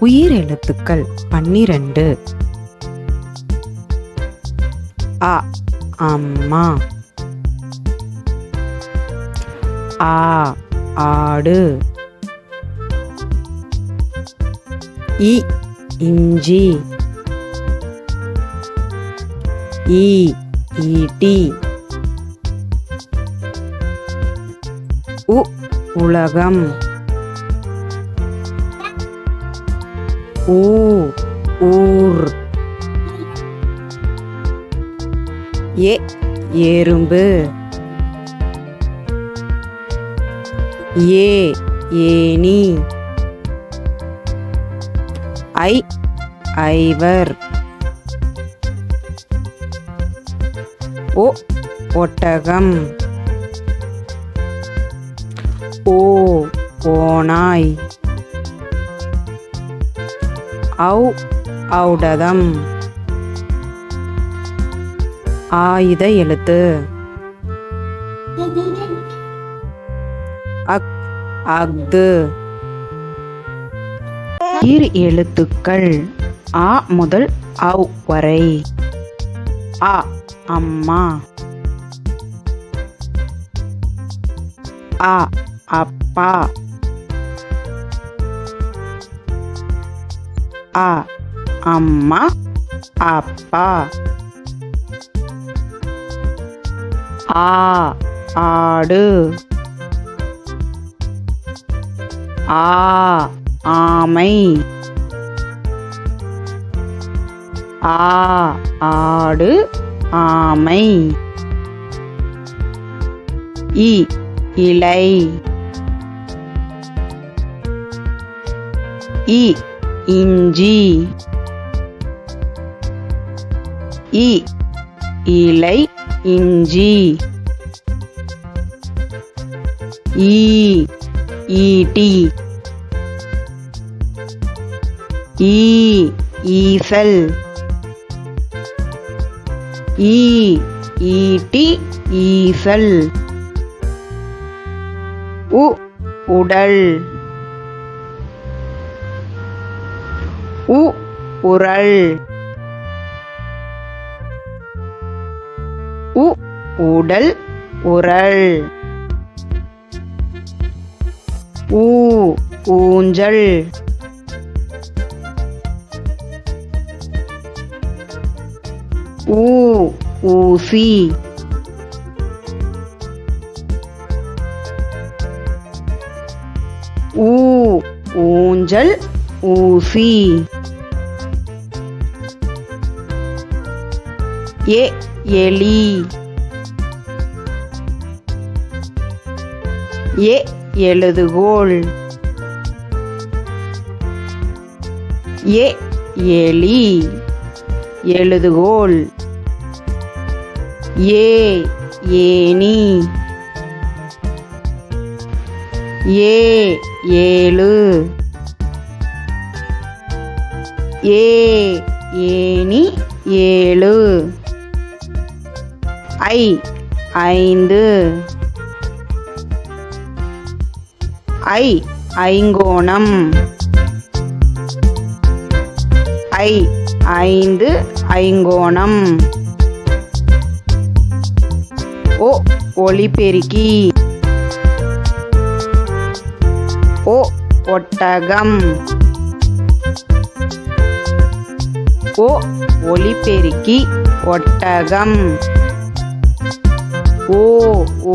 உயிர் எழுத்துக்கள் 12. அ அம்மா, ஆ ஆடு, இ இஞ்சி, ஈ ஈட்டி, உ உலகம், ஊ ஊர், ஏ எறும்பு, ஏ ஏணி, ஐ ஐவர், ஓ ஒட்டகம், ஓ ஓநாய், ஔ ஔடதம். ஆயுத எழுத்து அக் அஃது. உயிர் எழுத்துக்கள் ஆ முதல் ஔ வரை. அ அம்மா, ஆ அப்பா, ஆ அம்மா அப்பா, ஆ ஆடு, ஆ ஆமை, ஆ ஆடு ஆமை, இ இலை, இ இஞ்சி, இ இலை இஞ்சி, ஈ ஈட்டி, ஈ ஈசல், ஈ ஈட்டி ஈசல், உ உடல், உ உரல், உ உடல் உரல், ஊ ஊஞ்சல், ஊ ஊசி, ஊ ஊஞ்சல் ஊசி, ஏ எலி, ஏ எழுதுகோல், ஏ எலி எழுதுகோல், ஏ ஏணி, ஏ ஏழு, ஏ ஏணி ஏழு, ஐ ஐந்து, ஐ ஐங்கோணம், ஐ ஐந்து ஐங்கோணம், ஓ ஒலிபெருக்கி, ஓ ஒட்டகம், ஓ ஒலிபெருக்கி ஒட்டகம், ஓ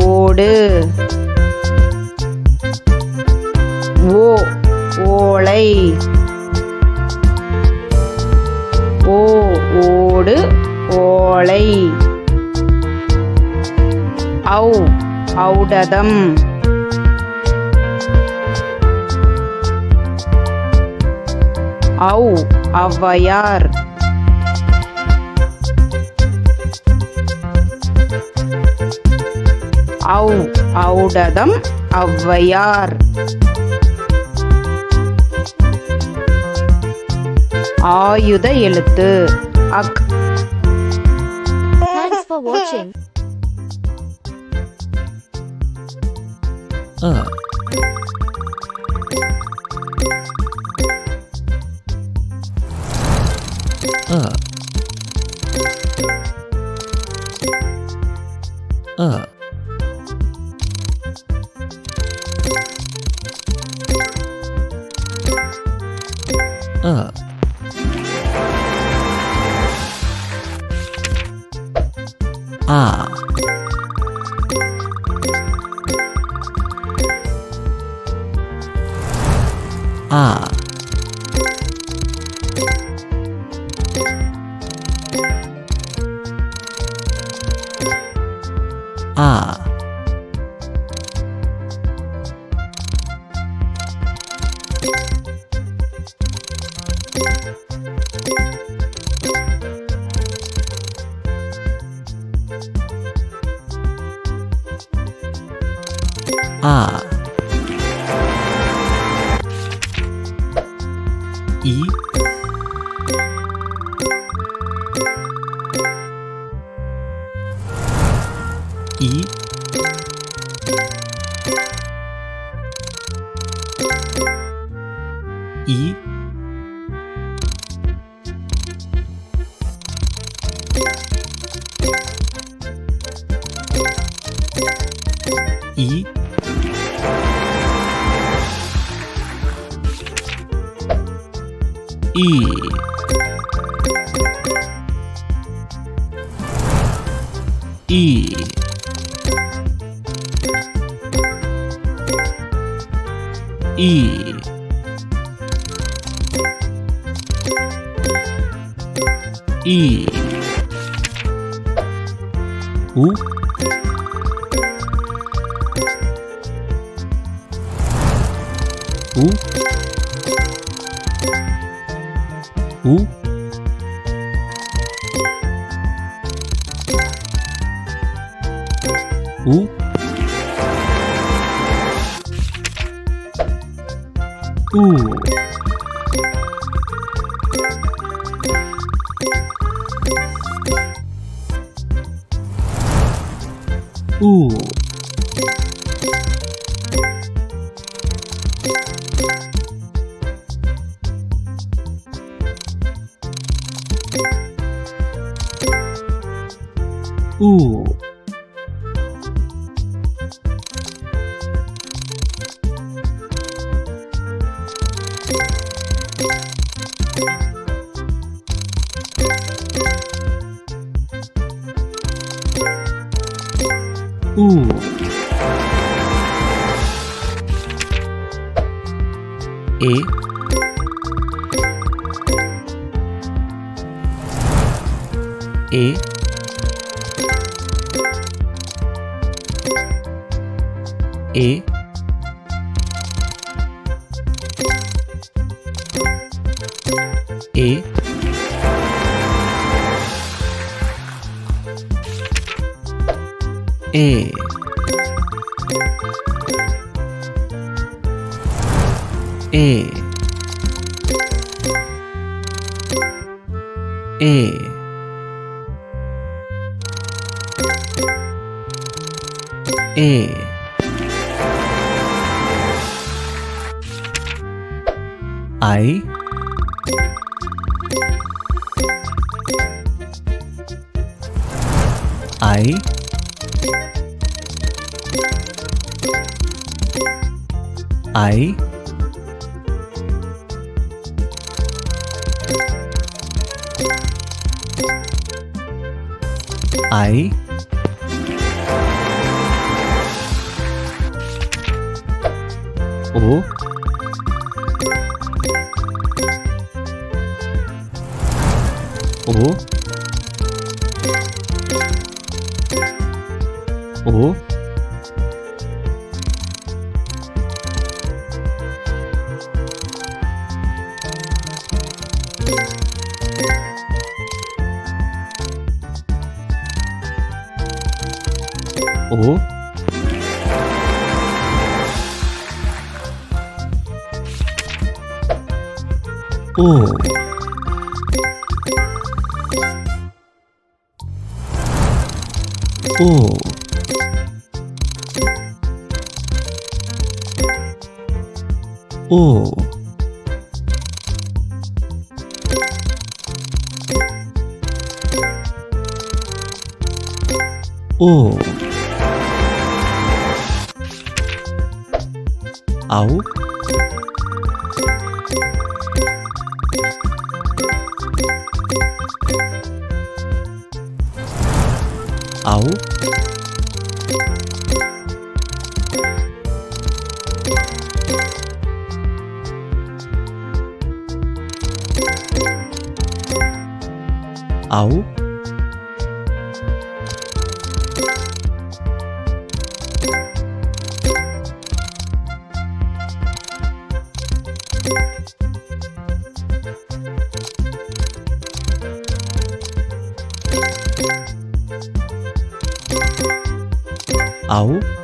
ஓடு, ஓ ஓலை, ஓ ஓடு ஓலை, ஔ ஔடதம், ஔ ஔவையார், ஔ ஔடதம் ஔவையார், ஆயுத எழுத்து அக். Thanks for watching. 아 아 아 아 이 이 이 이 이 이 이 이 우 우 우 우 우 우 우 우 에 에 에 에 에 에 에 에 아이 아이 아이 아이 오 오 오 오 오 오 오 오 아우 ஔ ஔ ஔ